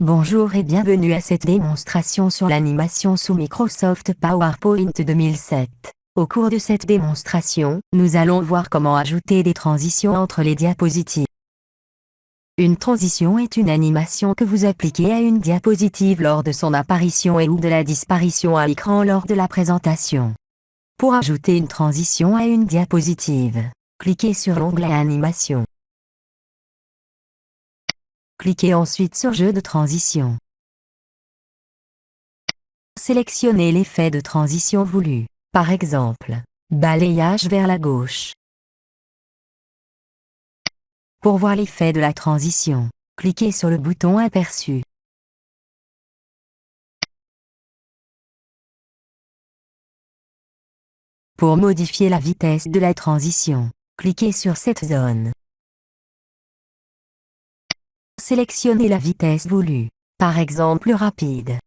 Bonjour et bienvenue à cette démonstration sur l'animation sous Microsoft PowerPoint 2007. Au cours de cette démonstration, nous allons voir comment ajouter des transitions entre les diapositives. Une transition est une animation que vous appliquez à une diapositive lors de son apparition et ou de la disparition à l'écran lors de la présentation. Pour ajouter une transition à une diapositive, cliquez sur l'onglet Animation. Cliquez ensuite sur Jeu de transition. Sélectionnez l'effet de transition voulu, par exemple, balayage vers la gauche. Pour voir l'effet de la transition, cliquez sur le bouton aperçu. Pour modifier la vitesse de la transition, cliquez sur cette zone. Sélectionnez la vitesse voulue, par exemple rapide.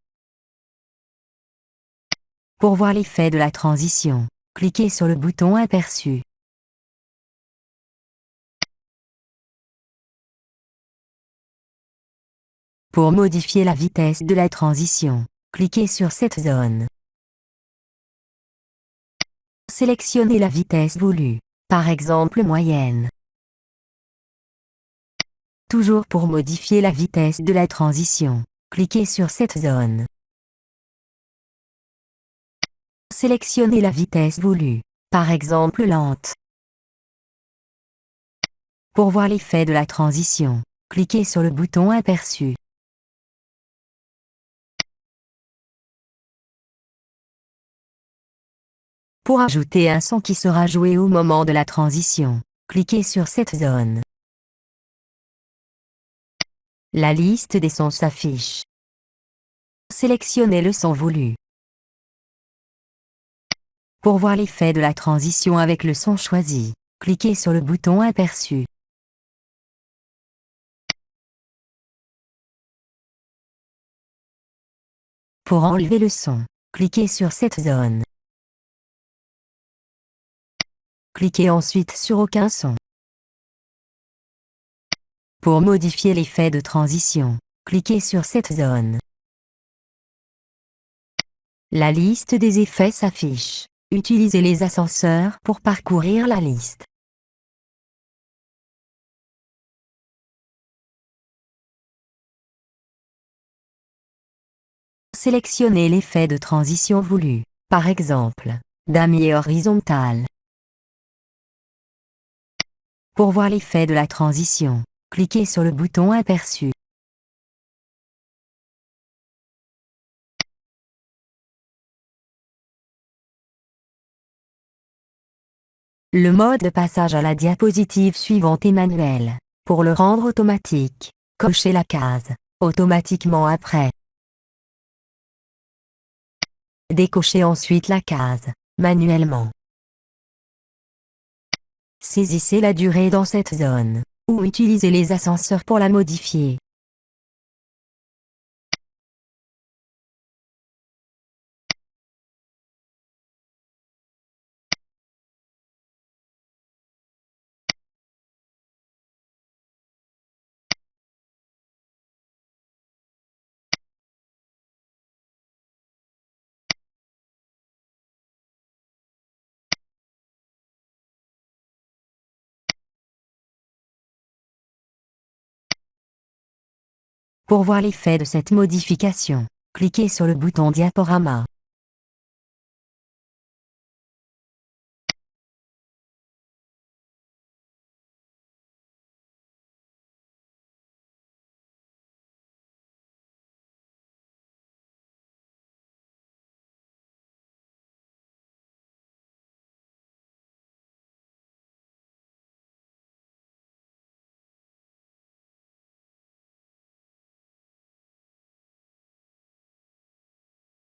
Pour voir l'effet de la transition, cliquez sur le bouton aperçu. Pour modifier la vitesse de la transition, cliquez sur cette zone. Sélectionnez la vitesse voulue, par exemple moyenne. Toujours pour modifier la vitesse de la transition, cliquez sur cette zone. Sélectionnez la vitesse voulue, par exemple lente. Pour voir l'effet de la transition, cliquez sur le bouton aperçu. Pour ajouter un son qui sera joué au moment de la transition, cliquez sur cette zone. La liste des sons s'affiche. Sélectionnez le son voulu. Pour voir l'effet de la transition avec le son choisi, cliquez sur le bouton aperçu. Pour enlever le son, cliquez sur cette zone. Cliquez ensuite sur aucun son. Pour modifier l'effet de transition, cliquez sur cette zone. La liste des effets s'affiche. Utilisez les ascenseurs pour parcourir la liste. Sélectionnez l'effet de transition voulu, par exemple, damier horizontal. Pour voir l'effet de la transition, cliquez sur le bouton aperçu. Le mode de passage à la diapositive suivante est manuel. Pour le rendre automatique, cochez la case « Automatiquement après ». Décochez ensuite la case « Manuellement ». Saisissez la durée dans cette zone, ou utilisez les ascenseurs pour la modifier. Pour voir l'effet de cette modification, cliquez sur le bouton diaporama.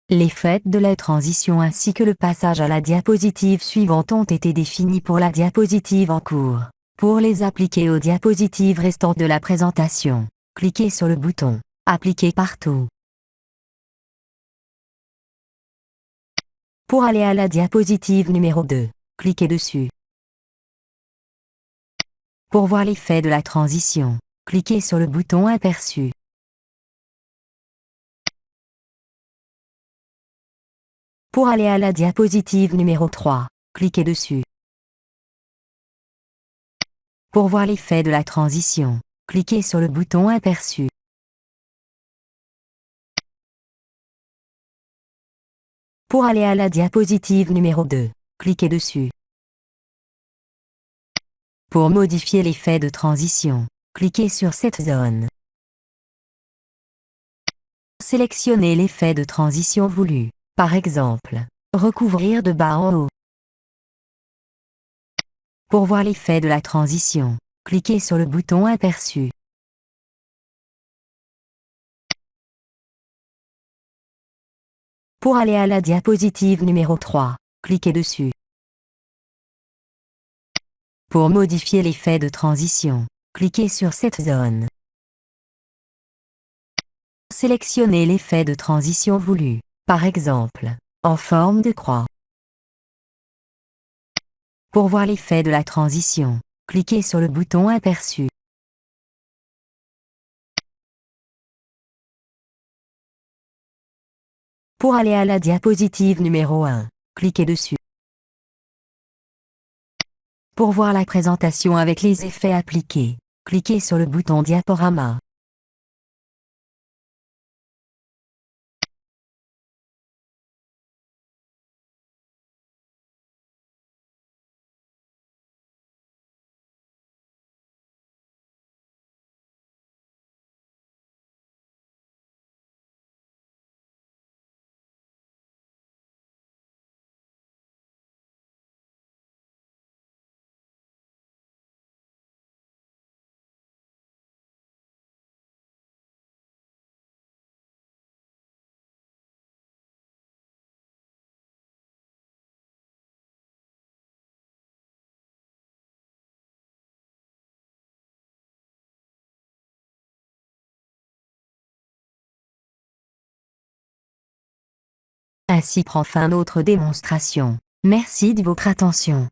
L'effet de la transition ainsi que le passage à la diapositive suivante ont été définis pour la diapositive en cours. Pour les appliquer aux diapositives restantes de la présentation, cliquez sur le bouton « Appliquer partout ». Pour aller à la diapositive numéro 2, cliquez dessus. Pour voir l'effet de la transition, cliquez sur le bouton aperçu. Pour aller à la diapositive numéro 3, cliquez dessus. Pour voir l'effet de la transition, cliquez sur le bouton aperçu. Pour aller à la diapositive numéro 2, cliquez dessus. Pour modifier l'effet de transition, cliquez sur cette zone. Sélectionnez l'effet de transition voulu, par exemple, recouvrir de bas en haut. Pour voir l'effet de la transition, cliquez sur le bouton aperçu. Pour aller à la diapositive numéro 3, cliquez dessus. Pour modifier l'effet de transition, cliquez sur cette zone. Sélectionnez l'effet de transition voulu, par exemple, en forme de croix. Pour voir l'effet de la transition, cliquez sur le bouton aperçu. Pour aller à la diapositive numéro 1, cliquez dessus. Pour voir la présentation avec les effets appliqués, cliquez sur le bouton diaporama. Ainsi prend fin notre démonstration. Merci de votre attention.